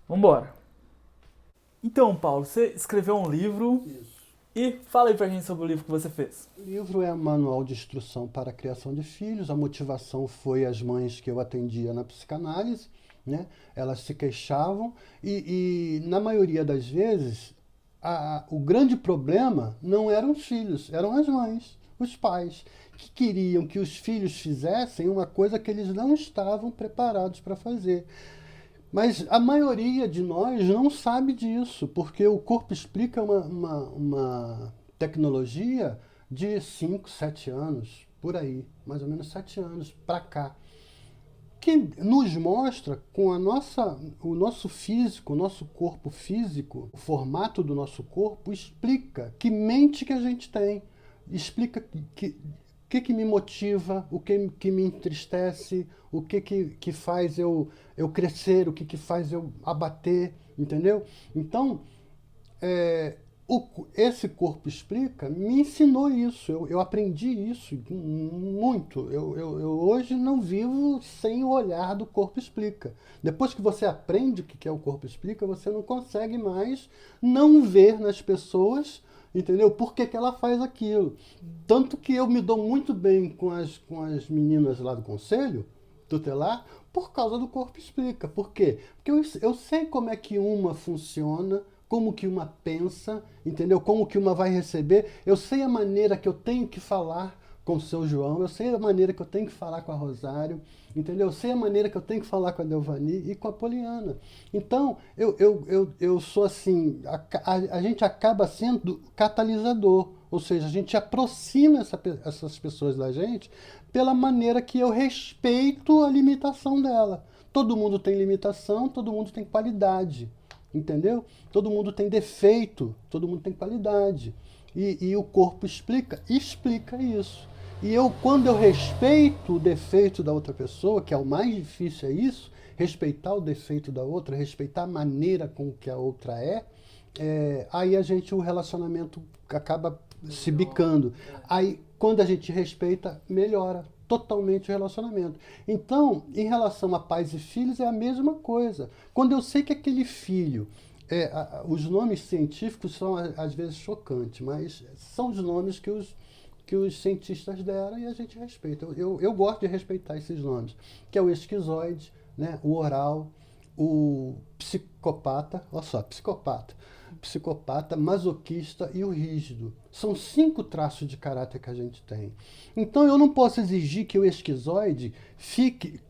Vambora. Então, Paulo, você escreveu um livro Isso. e fala aí pra gente sobre o livro que você fez. O livro é um manual de instrução para a criação de filhos. A motivação foi as mães que eu atendia na psicanálise, né? Elas se queixavam e na maioria das vezes, o grande problema não eram os filhos, eram as mães, os pais, que queriam que os filhos fizessem uma coisa que eles não estavam preparados para fazer. Mas a maioria de nós não sabe disso, porque o Corpo Explica uma tecnologia de 5, 7 anos, por aí, mais ou menos 7 anos para cá, que nos mostra com o nosso físico, o nosso corpo físico, o formato do nosso corpo, explica que mente que a gente tem, explica que me motiva, que me entristece, que faz eu crescer, que faz eu abater, entendeu? Então, esse Corpo Explica me ensinou isso, eu aprendi isso muito. Eu hoje não vivo sem o olhar do Corpo Explica. Depois que você aprende o que é o Corpo Explica, você não consegue mais não ver nas pessoas, entendeu? Por que ela faz aquilo. Tanto que eu me dou muito bem com as meninas lá do conselho tutelar por causa do Corpo Explica. Por quê? Porque eu sei como é que uma funciona, como que uma pensa, entendeu? Como que uma vai receber. Eu sei a maneira que eu tenho que falar com o seu João, eu sei a maneira que eu tenho que falar com a Rosário, entendeu? Eu sei a maneira que eu tenho que falar com a Delvani e com a Poliana. Então, eu sou assim, a gente acaba sendo catalisador, ou seja, a gente aproxima essas pessoas da gente pela maneira que eu respeito a limitação dela. Todo mundo tem limitação, todo mundo tem qualidade. Entendeu? Todo mundo tem defeito, todo mundo tem qualidade. E o Corpo explica isso. Quando eu respeito o defeito da outra pessoa, que é o mais difícil, é isso, respeitar o defeito da outra, respeitar a maneira com que a outra aí o relacionamento acaba se bicando. Aí, quando a gente respeita, melhora totalmente o relacionamento. Então, em relação a pais e filhos, é a mesma coisa. Quando eu sei que aquele filho, os nomes científicos são às vezes chocantes, mas são os nomes que os cientistas deram e a gente respeita. Eu gosto de respeitar esses nomes, que é o esquizoide, né, o oral, o psicopata, olha só, psicopata, masoquista e o rígido. São 5 traços de caráter que a gente tem. Então eu não posso exigir que o esquizoide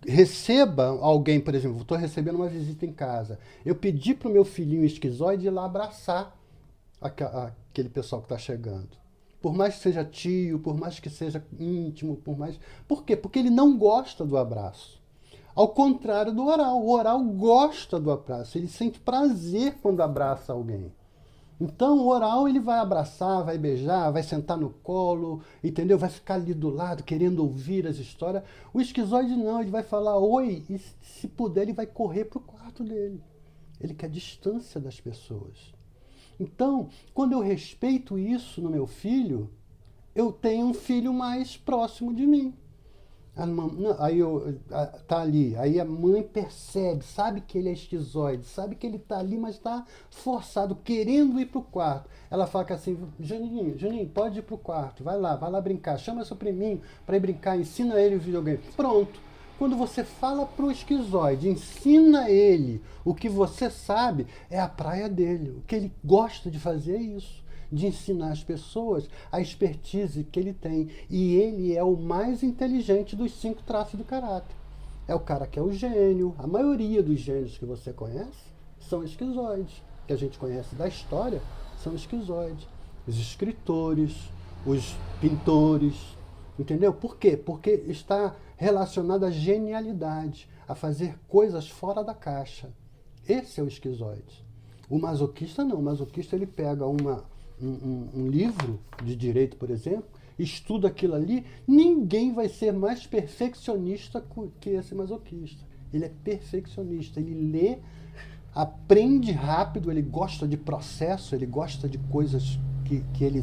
receba alguém, por exemplo, estou recebendo uma visita em casa. Eu pedi para o meu filhinho esquizoide ir lá abraçar aquele pessoal que está chegando. Por mais que seja tio, por mais que seja íntimo, Por quê? Porque ele não gosta do abraço. Ao contrário do oral. O oral gosta do abraço, ele sente prazer quando abraça alguém. Então o oral ele vai abraçar, vai beijar, vai sentar no colo, entendeu? Vai ficar ali do lado, querendo ouvir as histórias. O esquizoide não, ele vai falar oi e se puder ele vai correr para o quarto dele. Ele quer distância das pessoas. Então, quando eu respeito isso no meu filho, eu tenho um filho mais próximo de mim. Tá ali, aí a mãe percebe, sabe que ele é esquizoide, sabe que ele tá ali, mas tá forçado, querendo ir pro quarto. Ela fala assim, Juninho, pode ir pro quarto, vai lá brincar, chama seu priminho para ir brincar, ensina ele o videogame. Pronto. Quando você fala pro esquizoide, ensina ele o que você sabe, é a praia dele. O que ele gosta de fazer é isso, de ensinar as pessoas a expertise que ele tem. E ele é o mais inteligente dos 5 traços do caráter. É o cara que é o gênio. A maioria dos gênios que você conhece são esquizoides. Que a gente conhece da história são esquizoides. Os escritores, os pintores, entendeu? Por quê? Porque está relacionado à genialidade, a fazer coisas fora da caixa. Esse é o esquizoide. O masoquista não. O masoquista ele pega um livro de direito, por exemplo, estuda aquilo ali, ninguém vai ser mais perfeccionista que esse masoquista. Ele é perfeccionista, ele lê, aprende rápido, ele gosta de processo, ele gosta de coisas que ele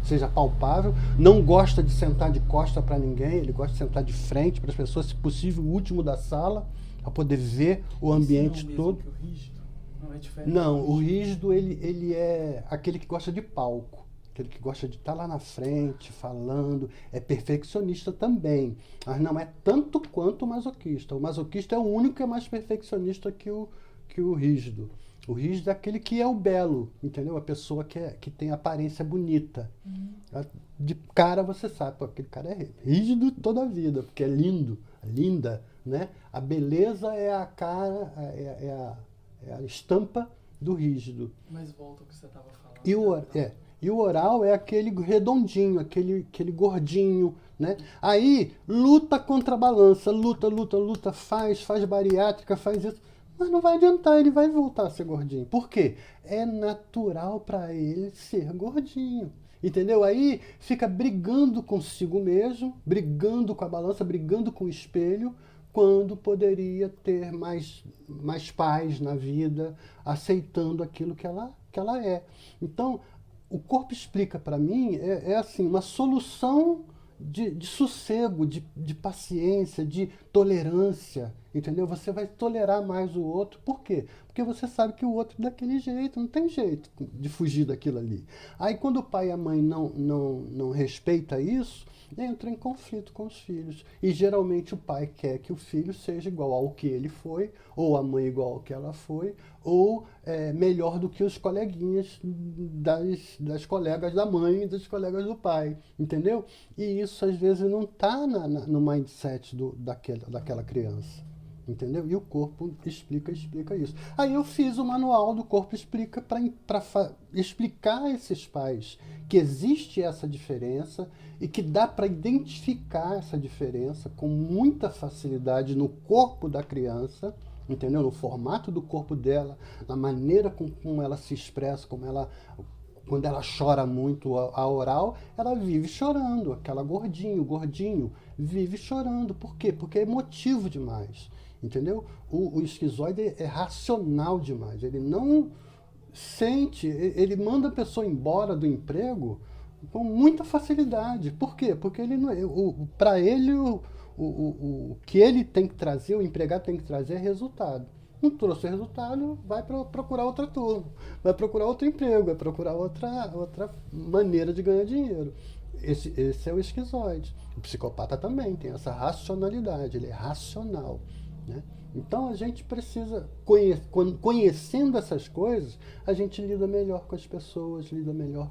seja palpável, não gosta de sentar de costa para ninguém, ele gosta de sentar de frente para as pessoas, se possível, o último da sala, para poder ver o Isso ambiente não é o mesmo todo. que o rígido? Não é diferente? Não, o rígido ele é aquele que gosta de palco, aquele que gosta de estar lá na frente, falando, é perfeccionista também, mas não é tanto quanto o masoquista. O masoquista é o único que é mais perfeccionista que o rígido. O rígido é aquele que é o belo, entendeu? A pessoa que tem aparência bonita. De cara você sabe, pô, aquele cara é rígido toda a vida, porque é lindo, linda, né? A beleza é a cara, é a estampa do rígido. Mas volta ao que você estava falando. E e o oral é aquele redondinho, aquele gordinho, né? Aí luta contra a balança, luta, faz bariátrica, faz isso. Mas não vai adiantar, ele vai voltar a ser gordinho. Por quê? É natural para ele ser gordinho. Entendeu? Aí fica brigando consigo mesmo, brigando com a balança, brigando com o espelho, quando poderia ter mais paz na vida, aceitando aquilo que ela é. Então, o corpo explica para mim, é assim, uma solução de sossego, de paciência, de tolerância, entendeu? Você vai tolerar mais o outro. Por quê? Porque você sabe que o outro é daquele jeito, não tem jeito de fugir daquilo ali. Aí quando o pai e a mãe não respeita isso, entra em conflito com os filhos. E geralmente o pai quer que o filho seja igual ao que ele foi, ou a mãe igual ao que ela foi, ou melhor do que os coleguinhas das colegas da mãe e dos colegas do pai, entendeu? E isso às vezes não está no mindset daquela criança. Entendeu? E o corpo explica isso. Aí eu fiz o manual do Corpo Explica para explicar a esses pais que existe essa diferença e que dá para identificar essa diferença com muita facilidade no corpo da criança, entendeu? No formato do corpo dela, na maneira como ela se expressa, quando ela chora muito a oral, ela vive chorando. Aquela gordinho, vive chorando. Por quê? Porque é emotivo demais. Entendeu? O esquizoide é racional demais. Ele não sente, ele manda a pessoa embora do emprego com muita facilidade. Por quê? Porque ele para ele o que ele tem que trazer, o empregado tem que trazer é resultado. Não trouxe resultado, vai procurar outra turma, vai procurar outro emprego, vai procurar outra maneira de ganhar dinheiro. Esse é o esquizoide. O psicopata também tem essa racionalidade, ele é racional. Né? Então a gente precisa, conhecendo essas coisas, a gente lida melhor com as pessoas, lida melhor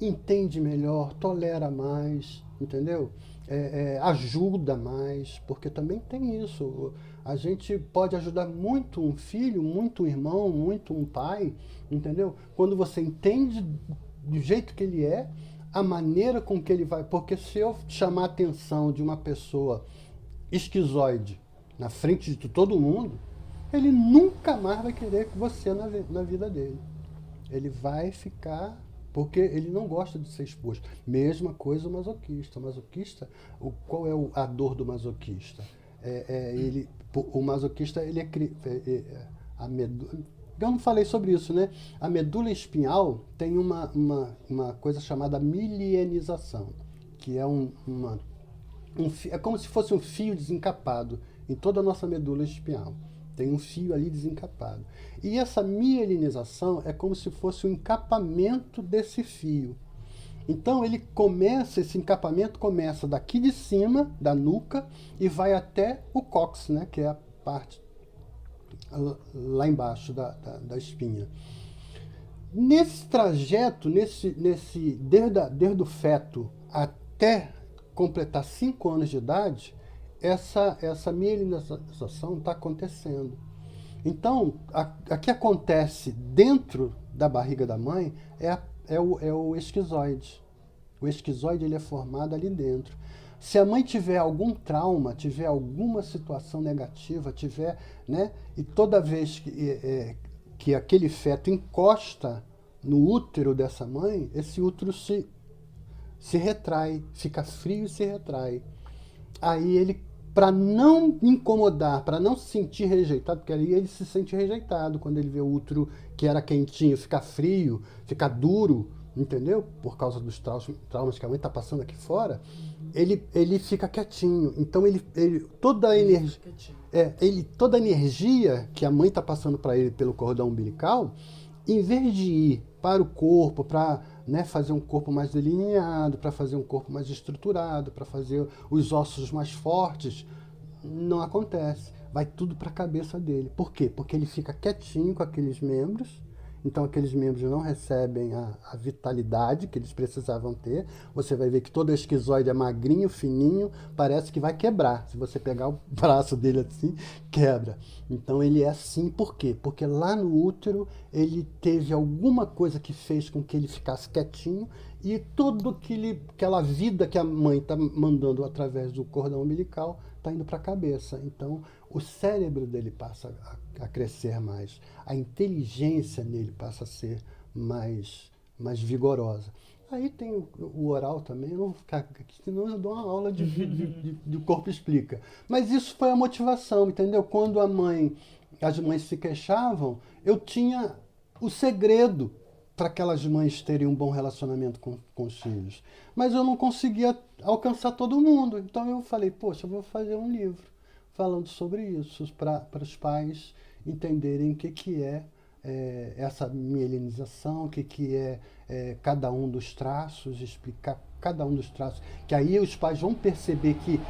entende melhor, tolera mais, entendeu? Ajuda mais, porque também tem isso. A gente pode ajudar muito um filho, muito um irmão, muito um pai, entendeu? Quando você entende do jeito que ele é, a maneira com que ele vai... Porque se eu chamar a atenção de uma pessoa esquizoide na frente de todo mundo, ele nunca mais vai querer você na vida dele. Ele vai ficar... Porque ele não gosta de ser exposto. Mesma coisa o masoquista. O masoquista, qual é a dor do masoquista? O masoquista, ele a medula, eu não falei sobre isso, né? A medula espinhal tem uma coisa chamada milienização, que é é como se fosse um fio desencapado em toda a nossa medula espinhal. Tem um fio ali desencapado. E essa mielinização é como se fosse o encapamento desse fio. Então esse encapamento começa daqui de cima, da nuca, e vai até o cóccix, né, que é a parte lá embaixo da espinha. Nesse trajeto, desde o feto até completar 5 anos de idade, essa mielinização está acontecendo. Então, a que acontece dentro da barriga da mãe é o esquizoide. O esquizoide ele é formado ali dentro. Se a mãe tiver algum trauma, tiver alguma situação negativa, né, e toda vez que aquele feto encosta no útero dessa mãe, esse útero se retrai, fica frio e se retrai. Aí ele, para não incomodar, para não se sentir rejeitado, porque aí ele se sente rejeitado quando ele vê o útero que era quentinho ficar frio, ficar duro, entendeu? Por causa dos traumas que a mãe está passando aqui fora. ele fica quietinho. Então toda a energia, toda a energia que a mãe está passando para ele pelo cordão umbilical, em vez de ir para o corpo, para, né, fazer um corpo mais delineado, para fazer um corpo mais estruturado, para fazer os ossos mais fortes, não acontece. Vai tudo para a cabeça dele. Por quê? Porque ele fica quietinho com aqueles membros. Então aqueles membros não recebem a vitalidade que eles precisavam ter. Você vai ver que todo esquizoide é magrinho, fininho, parece que vai quebrar. Se você pegar o braço dele assim, quebra. Então ele é assim, por quê? Porque lá no útero ele teve alguma coisa que fez com que ele ficasse quietinho e tudo aquela vida que a mãe está mandando através do cordão umbilical está indo para a cabeça. Então o cérebro dele passa a crescer mais, a inteligência nele passa a ser mais vigorosa. Aí tem o oral também, eu não vou ficar aqui, senão eu dou uma aula de corpo explica. Mas isso foi a motivação, entendeu? Quando as mães se queixavam, eu tinha o segredo para aquelas mães terem um bom relacionamento com os filhos. Mas eu não conseguia alcançar todo mundo, então eu falei, poxa, eu vou fazer um livro falando sobre isso, para os pais entenderem o que é essa mielinização, o que é cada um dos traços, explicar cada um dos traços, que aí os pais vão perceber que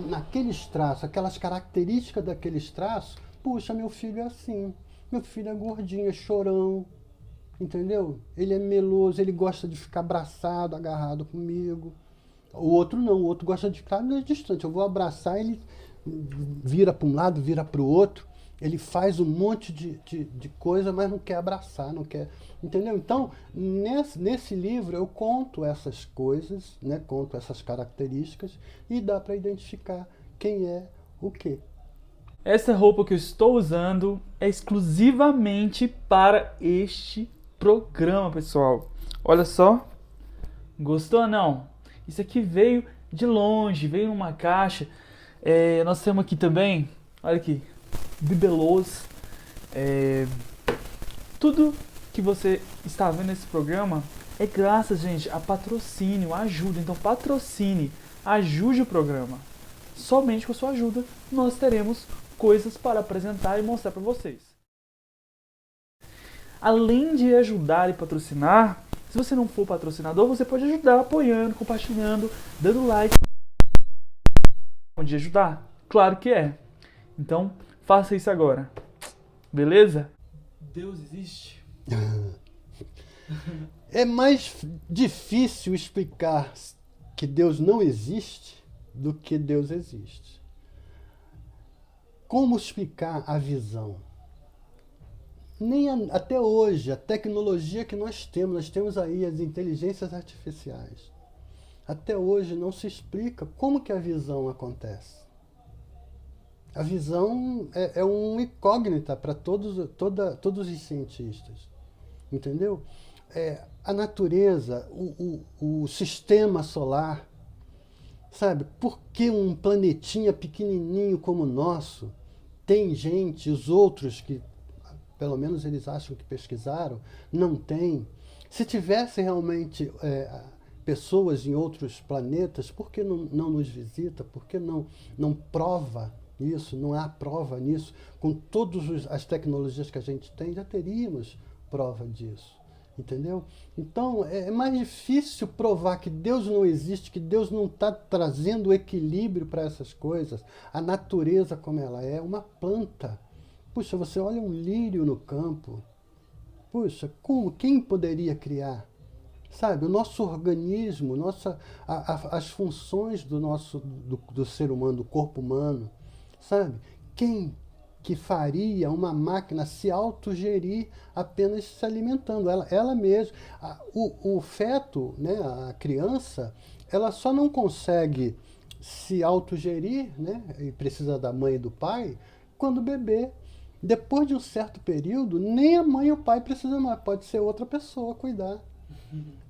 naqueles traços, aquelas características daqueles traços, puxa, meu filho é assim, meu filho é gordinho, é chorão, entendeu? Ele é meloso, ele gosta de ficar abraçado, agarrado comigo. O outro não, o outro gosta de ficar distante, eu vou abraçar, ele vira para um lado, vira para o outro, ele faz um monte de coisa, mas não quer abraçar, não quer, entendeu? Então, nesse livro eu conto essas coisas, né, conto essas características e dá para identificar quem é o quê. Essa roupa que eu estou usando é exclusivamente para este programa, pessoal. Olha só, gostou ou não? Isso aqui veio de longe, veio numa caixa. Nós temos aqui também, olha aqui, bibelôs. Tudo que você está vendo nesse programa é graças, gente, a patrocínio, a ajuda. Então patrocine, ajude o programa. Somente com a sua ajuda nós teremos coisas para apresentar e mostrar para vocês. Além de ajudar e patrocinar, se você não for patrocinador, você pode ajudar apoiando, compartilhando, dando like. De ajudar? Claro que é. Então, faça isso agora. Beleza? Deus existe? É mais difícil explicar que Deus não existe do que Deus existe. Como explicar a visão? Até hoje, a tecnologia que nós temos aí as inteligências artificiais. Até hoje não se explica como que a visão acontece. A visão é uma incógnita para todos os cientistas. Entendeu? A natureza, o sistema solar, sabe? Por que um planetinha pequenininho como o nosso tem gente, os outros que, pelo menos eles acham que pesquisaram, não tem? Se tivesse realmente pessoas em outros planetas, por que não nos visita? Por que não prova isso? Não há prova nisso? Com todas as tecnologias que a gente tem, já teríamos prova disso. Entendeu? Então, é mais difícil provar que Deus não existe, que Deus não está trazendo equilíbrio para essas coisas. A natureza como ela é, uma planta. Puxa, você olha um lírio no campo. Puxa, quem poderia criar? Sabe, o nosso organismo, as funções do ser humano, do corpo humano, sabe? Quem que faria uma máquina se autogerir apenas se alimentando? Ela mesma. O feto, né, a criança, ela só não consegue se autogerir, né, e precisa da mãe e do pai, quando bebê. Depois de um certo período, nem a mãe e o pai precisam mais, pode ser outra pessoa cuidar.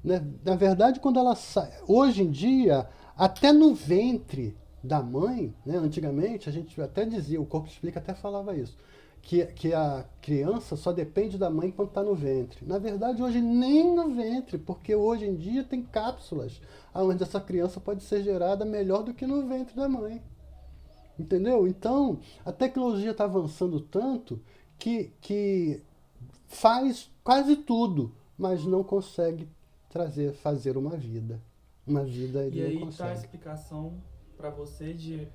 Né? Na verdade, quando ela sai, hoje em dia, até no ventre, da mãe, né? Antigamente a gente até dizia, o Corpo Explica até falava isso, que a criança só depende da mãe quando está no ventre. Na verdade, hoje nem no ventre, porque hoje em dia tem cápsulas onde essa criança pode ser gerada melhor do que no ventre da mãe. Entendeu? Então, a tecnologia está avançando tanto que faz quase tudo, mas não consegue fazer uma vida. Uma vida E ele não aí tá a consegue. explicação para você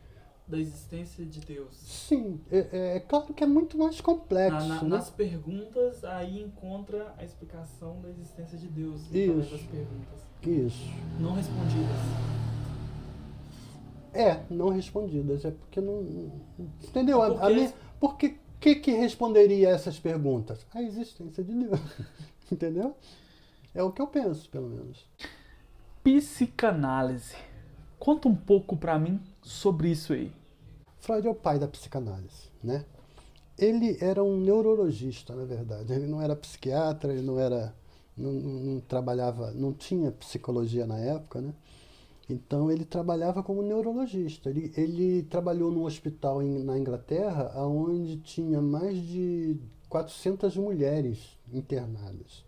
da existência de Deus. Sim, é claro que é muito mais complexo, né? Nas perguntas, aí encontra a explicação da existência de Deus através das Isso, perguntas. isso. Não respondidas. Não respondidas. É porque não. Entendeu? É porque Porque que responderia a essas perguntas? A existência de Deus. Entendeu? É o que eu penso, pelo menos. psicanálise. Conta um pouco para mim sobre isso aí. Freud é o pai da psicanálise, né? Ele era um neurologista, na verdade. Ele não era psiquiatra, ele não trabalhava, não tinha psicologia na época, né? Então ele trabalhava como neurologista. Ele trabalhou num hospital na Inglaterra, onde tinha mais de 400 mulheres internadas.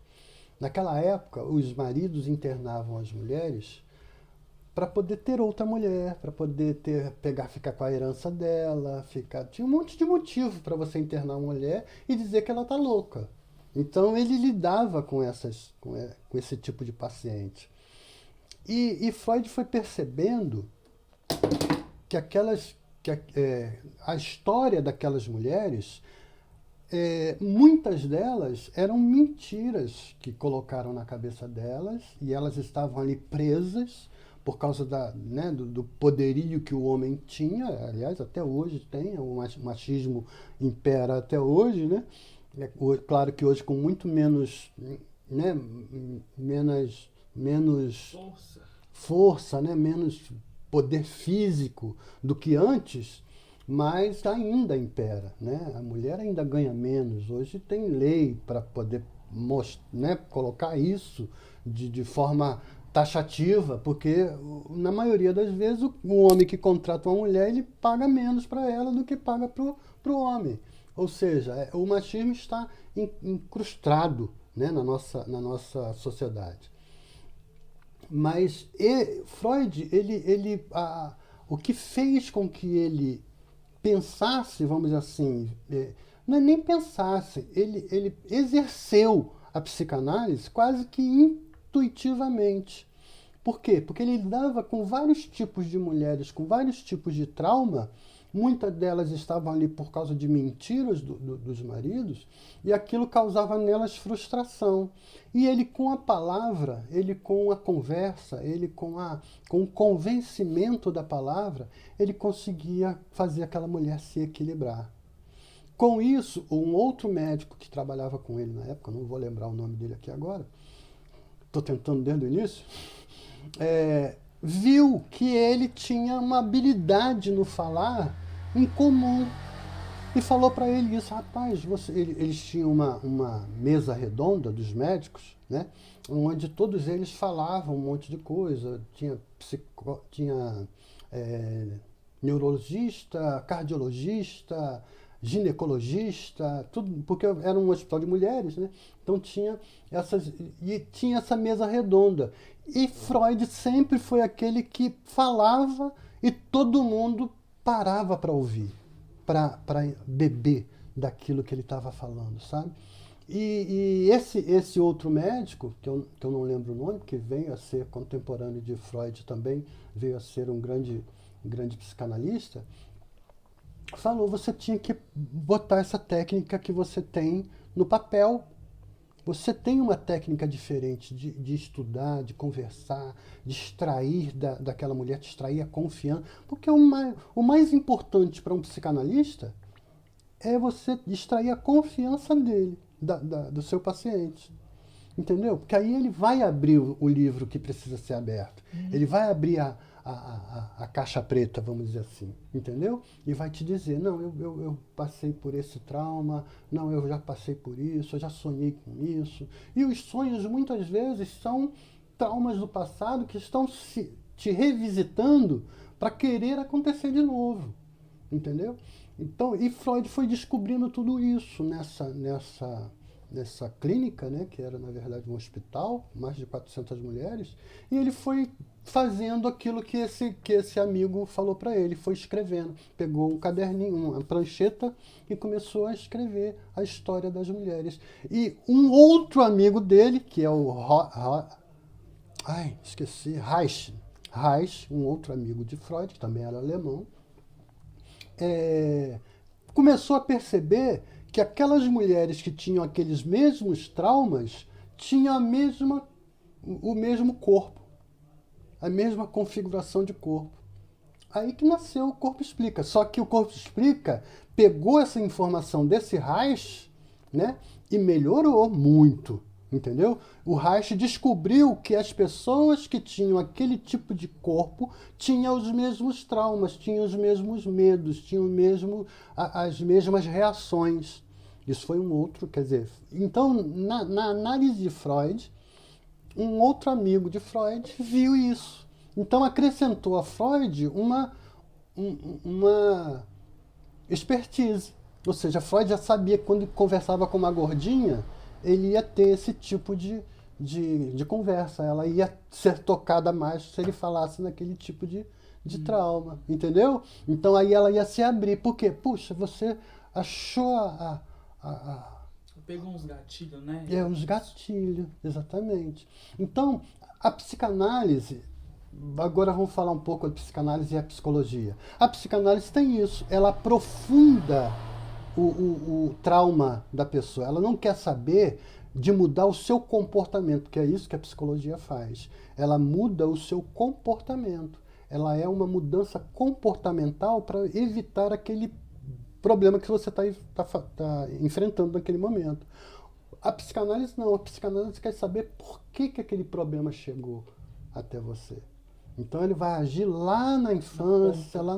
Naquela época, os maridos internavam as mulheres para poder ter outra mulher, para poder ficar com a herança dela, tinha um monte de motivo para você internar uma mulher e dizer que ela tá louca. Então ele lidava com esse tipo de paciente. E Freud foi percebendo que a história daquelas mulheres, muitas delas eram mentiras que colocaram na cabeça delas, e elas estavam ali presas por causa do poderio que o homem tinha. Aliás, até hoje tem, o machismo impera até hoje, né? Claro que hoje com muito menos, né, menos força, né, menos poder físico do que antes, mas ainda impera, né? A mulher ainda ganha menos. Hoje tem lei para poder né, colocar isso de forma taxativa, porque na maioria das vezes o homem que contrata uma mulher, ele paga menos para ela do que paga para o homem. Ou seja, o machismo está incrustado, né, na nossa sociedade. Mas Freud, o que fez com que ele pensasse, vamos dizer assim, não é nem pensasse, ele exerceu a psicanálise quase que intuitivamente. Por quê? Porque ele lidava com vários tipos de mulheres, com vários tipos de trauma. Muitas delas estavam ali por causa de mentiras dos maridos, e aquilo causava nelas frustração. E ele, com a palavra, ele com a conversa, ele com o convencimento da palavra, ele conseguia fazer aquela mulher se equilibrar. Com isso, um outro médico que trabalhava com ele na época, não vou lembrar o nome dele aqui agora, estou tentando desde o início, viu que ele tinha uma habilidade no falar incomum. E falou para ele isso: rapaz, eles tinham uma mesa redonda dos médicos, né, onde todos eles falavam um monte de coisa. Tinha neurologista, cardiologista, ginecologista, tudo, porque era um hospital de mulheres, né? Então tinha essa mesa redonda. E Freud sempre foi aquele que falava e todo mundo parava para ouvir, para beber daquilo que ele estava falando, sabe? E esse outro médico, que eu não lembro o nome, que veio a ser contemporâneo de Freud também, veio a ser um grande psicanalista, falou: você tinha que botar essa técnica que você tem no papel. Você tem uma técnica diferente de estudar, de conversar, de extrair daquela mulher, de extrair a confiança. Porque o mais importante para um psicanalista é você extrair a confiança dele, do seu paciente. Entendeu? Porque aí ele vai abrir o livro que precisa ser aberto. Ele vai abrir a caixa preta, vamos dizer assim, entendeu? E vai te dizer: não, eu passei por esse trauma, não, eu já passei por isso, eu já sonhei com isso. E os sonhos muitas vezes são traumas do passado que estão te revisitando para querer acontecer de novo, entendeu? Então, e Freud foi descobrindo tudo isso nessa clínica, né, que era na verdade um hospital, mais de 400 mulheres, e ele foi fazendo aquilo que esse amigo falou para ele, foi escrevendo, pegou um caderninho, uma prancheta e começou a escrever a história das mulheres. E um outro amigo dele, que é o Reich, um outro amigo de Freud, que também era alemão, começou a perceber que aquelas mulheres que tinham aqueles mesmos traumas tinham o mesmo corpo, a mesma configuração de corpo. Aí que nasceu o Corpo Explica. Só que o Corpo Explica pegou essa informação desse Reich, né, e melhorou muito, entendeu? O Reich descobriu que as pessoas que tinham aquele tipo de corpo tinham os mesmos traumas, tinham os mesmos medos, tinham as mesmas reações. Isso foi um outro, quer dizer... Então, na análise de Freud, um outro amigo de Freud viu isso. Então, acrescentou a Freud uma expertise. Ou seja, Freud já sabia que quando conversava com uma gordinha, ele ia ter esse tipo de conversa. Ela ia ser tocada mais se ele falasse naquele tipo de trauma, entendeu? Então aí ela ia se abrir. Por quê? Puxa, você achou Pegou uns gatilhos, né? uns gatilhos, exatamente. Então, a psicanálise... Agora vamos falar um pouco da psicanálise e a psicologia. A psicanálise tem isso, ela aprofunda o trauma da pessoa. Ela não quer saber de mudar o seu comportamento, que é isso que a psicologia faz. Ela muda o seu comportamento. Ela é uma mudança comportamental para evitar aquele problema que você está enfrentando naquele momento. A psicanálise não. A psicanálise quer saber por que aquele problema chegou até você. Então ele vai agir lá na infância, lá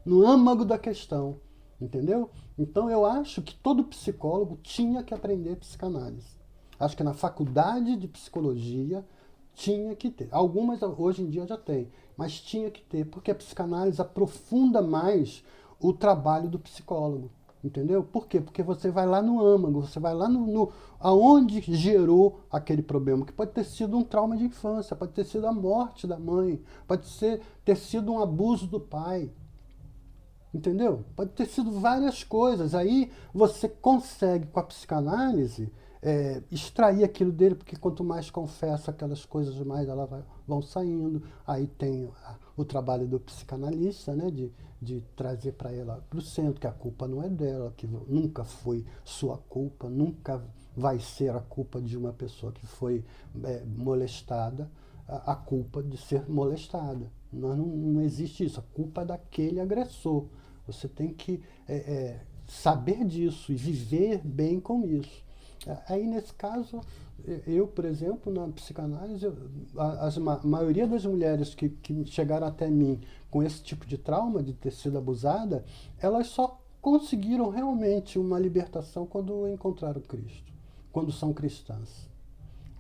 no âmago da questão, entendeu? Então eu acho que todo psicólogo tinha que aprender psicanálise. Acho que na faculdade de psicologia tinha que ter. Algumas hoje em dia já tem, mas tinha que ter, porque a psicanálise aprofunda mais o trabalho do psicólogo. Entendeu? Por quê? Porque você vai lá no âmago, você vai lá aonde gerou aquele problema, que pode ter sido um trauma de infância, pode ter sido a morte da mãe, pode ter sido um abuso do pai. Entendeu? Pode ter sido várias coisas. Aí você consegue, com a psicanálise, extrair aquilo dele, porque quanto mais confessa aquelas coisas, mais elas vão saindo. Aí tem o trabalho do psicanalista, né, de trazer para ela para o centro, que a culpa não é dela, que nunca foi sua culpa, nunca vai ser a culpa de uma pessoa que foi molestada, a culpa de ser molestada. Não existe isso, a culpa é daquele agressor. Você tem que saber disso e viver bem com isso. Aí, nesse caso, eu, por exemplo, na psicanálise, a maioria das mulheres que chegaram até mim com esse tipo de trauma, de ter sido abusada, elas só conseguiram realmente uma libertação quando encontraram Cristo, quando são cristãs.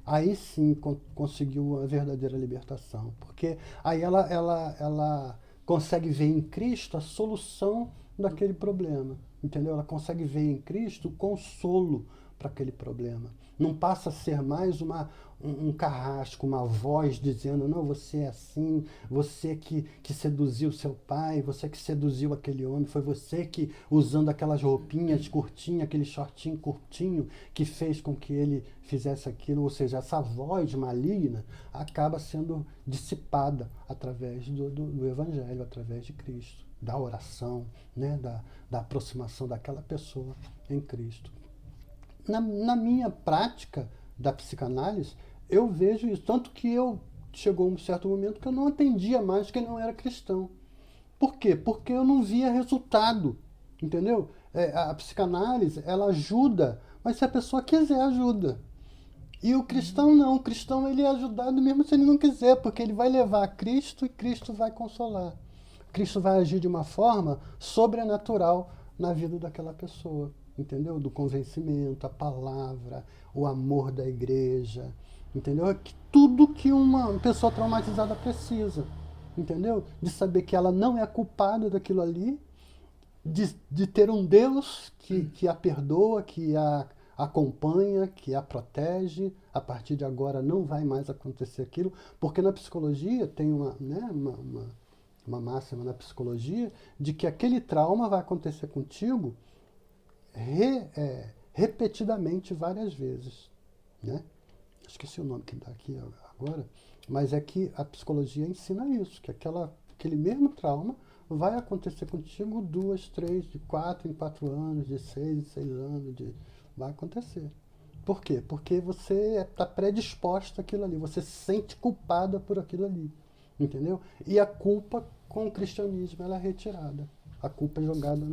Aí sim conseguiu a verdadeira libertação, porque aí ela consegue ver em Cristo a solução daquele problema, entendeu? Ela consegue ver em Cristo o consolo para aquele problema. Não passa a ser mais um carrasco, uma voz dizendo, não, você é assim, você que seduziu seu pai, você que seduziu aquele homem, foi você que, usando aquelas roupinhas curtinhas, aquele shortinho curtinho, que fez com que ele fizesse aquilo. Ou seja, essa voz maligna acaba sendo dissipada através do Evangelho, através de Cristo, da oração, né, da aproximação daquela pessoa em Cristo. Na minha prática da psicanálise, eu vejo isso. Tanto que chegou um certo momento que eu não atendia mais quem não era cristão. Por quê? Porque eu não via resultado, entendeu? A psicanálise, ela ajuda, mas se a pessoa quiser, ajuda. E o cristão não. O cristão, ele é ajudado mesmo se ele não quiser, porque ele vai levar a Cristo e Cristo vai consolar. Cristo vai agir de uma forma sobrenatural na vida daquela pessoa. Entendeu? Do convencimento, a palavra, o amor da igreja, entendeu? Tudo que uma pessoa traumatizada precisa, entendeu? De saber que ela não é culpada daquilo ali, de ter um Deus que a perdoa, que a acompanha, que a protege. A partir de agora não vai mais acontecer aquilo, porque na psicologia tem uma máxima na psicologia de que aquele trauma vai acontecer contigo repetidamente várias vezes, né? Esqueci o nome que dá aqui agora, mas é que a psicologia ensina isso, que aquele mesmo trauma vai acontecer contigo 2, 3, de 4 em 4 anos, de 6 em 6 anos, vai acontecer. Por quê? Porque você está predisposto àquilo ali, você se sente culpada por aquilo ali, entendeu? E a culpa com o cristianismo ela é retirada. A culpa é jogada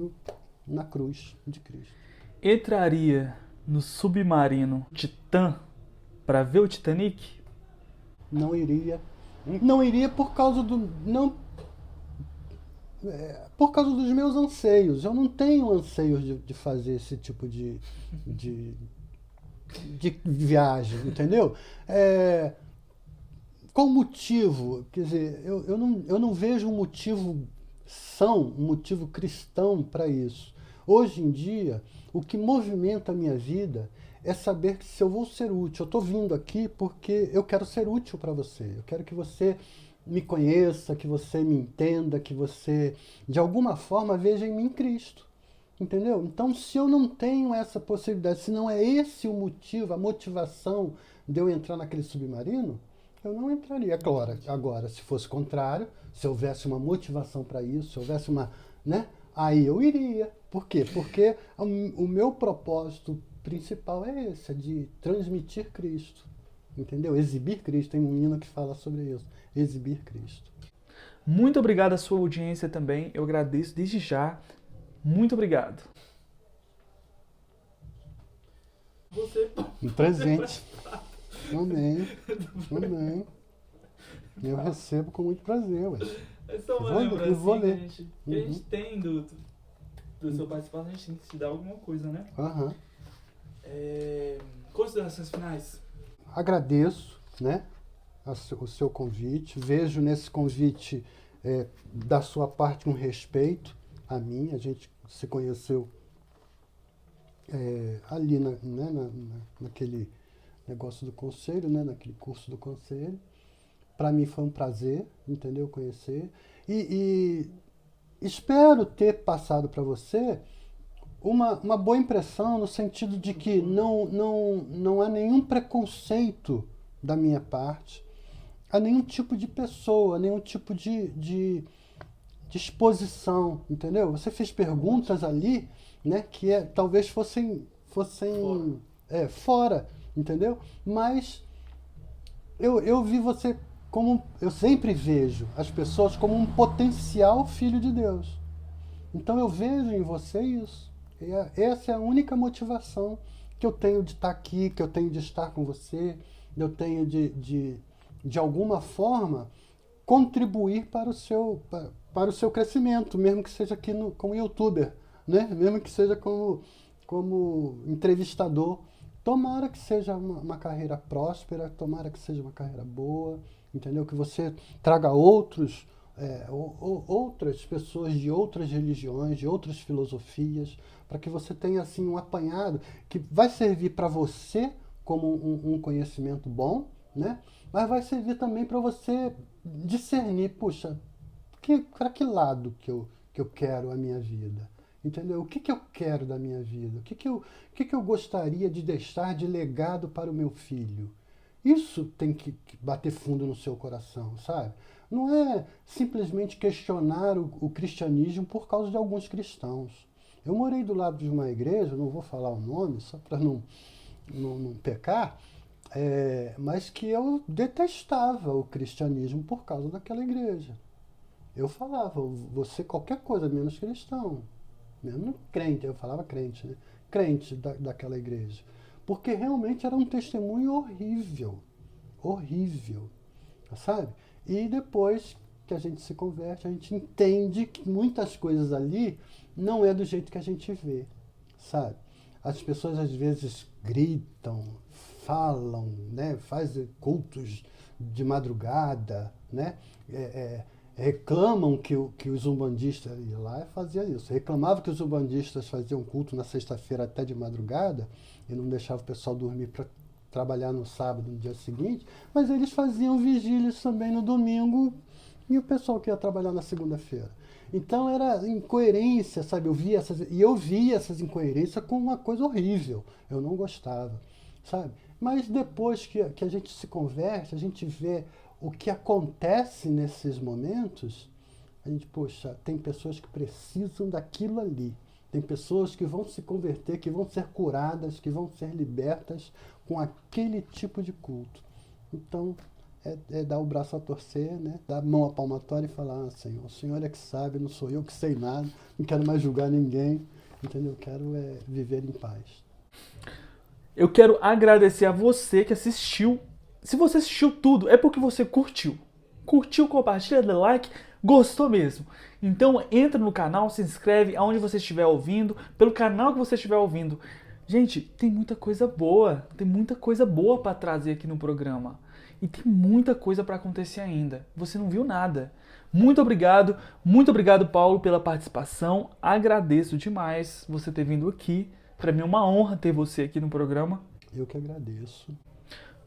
na cruz de Cristo. Entraria no submarino Titã para ver o Titanic? Não iria. Não iria por causa por causa dos meus anseios. Eu não tenho anseios de fazer esse tipo de viagem, entendeu? Qual motivo? Quer dizer, eu não vejo um motivo um motivo cristão para isso. Hoje em dia, o que movimenta a minha vida é saber que se eu vou ser útil, eu estou vindo aqui porque eu quero ser útil para você. Eu quero que você me conheça, que você me entenda, que você, de alguma forma, veja em mim Cristo. Entendeu? Então, se eu não tenho essa possibilidade, se não é esse o motivo, a motivação de eu entrar naquele submarino, eu não entraria. Agora, se fosse contrário, se houvesse uma motivação para isso, se houvesse uma, né, aí eu iria. Por quê? Porque o meu propósito principal é esse, é de transmitir Cristo. Entendeu? Exibir Cristo. Tem um hino que fala sobre isso. Exibir Cristo. Muito obrigado à sua audiência também. Eu agradeço desde já. Muito obrigado. Você... Um presente. Amém. Amém. Eu recebo com muito prazer, ué. Essa é uma lembrancinha que a gente tem do seu participante, a gente tem que te dar alguma coisa, né? Aham. Considerações finais? Agradeço, né, o seu convite. Vejo nesse convite da sua parte um respeito a mim. A gente se conheceu ali naquele negócio do conselho, né, naquele curso do conselho. Para mim foi um prazer, entendeu, conhecer. E espero ter passado para você uma boa impressão no sentido de que não há nenhum preconceito da minha parte a nenhum tipo de pessoa, a nenhum tipo de exposição, entendeu? Você fez perguntas ali, né, que talvez fossem fora, entendeu? Mas eu vi você como... Eu sempre vejo as pessoas como um potencial filho de Deus. Então eu vejo em você isso. Essa é a única motivação que eu tenho de estar aqui, que eu tenho de estar com você, eu tenho de alguma forma, contribuir para o seu crescimento, mesmo que seja aqui como youtuber, né? Mesmo que seja como entrevistador. Tomara que seja uma carreira próspera, tomara que seja uma carreira boa, entendeu? Que você traga outras pessoas de outras religiões, de outras filosofias, para que você tenha assim um apanhado que vai servir para você como um conhecimento bom, né? Mas vai servir também para você discernir, puxa, para que lado que eu quero a minha vida? Entendeu? O que eu quero da minha vida? O que eu gostaria de deixar de legado para o meu filho? Isso tem que bater fundo no seu coração, sabe? Não é simplesmente questionar o cristianismo por causa de alguns cristãos. Eu morei do lado de uma igreja, não vou falar o nome, só para não pecar, mas que eu detestava o cristianismo por causa daquela igreja. Eu falava, você qualquer coisa menos cristão, menos crente, eu falava crente, né? Crente daquela igreja. Porque realmente era um testemunho horrível, horrível, sabe? E depois que a gente se converte, a gente entende que muitas coisas ali não é do jeito que a gente vê, sabe? As pessoas às vezes gritam, falam, né? Fazem cultos de madrugada, né? reclamam que os umbandistas, e lá fazia isso, reclamavam que os umbandistas faziam culto na sexta-feira até de madrugada e não deixavam o pessoal dormir para trabalhar no sábado, no dia seguinte, mas eles faziam vigílias também no domingo e o pessoal que ia trabalhar na segunda-feira. Então era incoerência, sabe? Eu via essas incoerências como uma coisa horrível. Eu não gostava, sabe? Mas depois que a gente se converte, a gente vê o que acontece nesses momentos, a gente, poxa, tem pessoas que precisam daquilo ali. Tem pessoas que vão se converter, que vão ser curadas, que vão ser libertas com aquele tipo de culto. Então, é dar o braço a torcer, né? Dar a mão à palmatória e falar, Senhor, o Senhor é que sabe, não sou eu que sei nada, não quero mais julgar ninguém, entendeu? Eu quero viver em paz. Eu quero agradecer a você que assistiu. Se você assistiu tudo, é porque você curtiu. Curtiu, compartilha, dá like, gostou mesmo. Então entra no canal, se inscreve aonde você estiver ouvindo, pelo canal que você estiver ouvindo. Gente, tem muita coisa boa para trazer aqui no programa. E tem muita coisa para acontecer ainda. Você não viu nada. Muito obrigado, Paulo, pela participação. Agradeço demais você ter vindo aqui. Para mim é uma honra ter você aqui no programa. Eu que agradeço.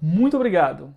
Muito obrigado.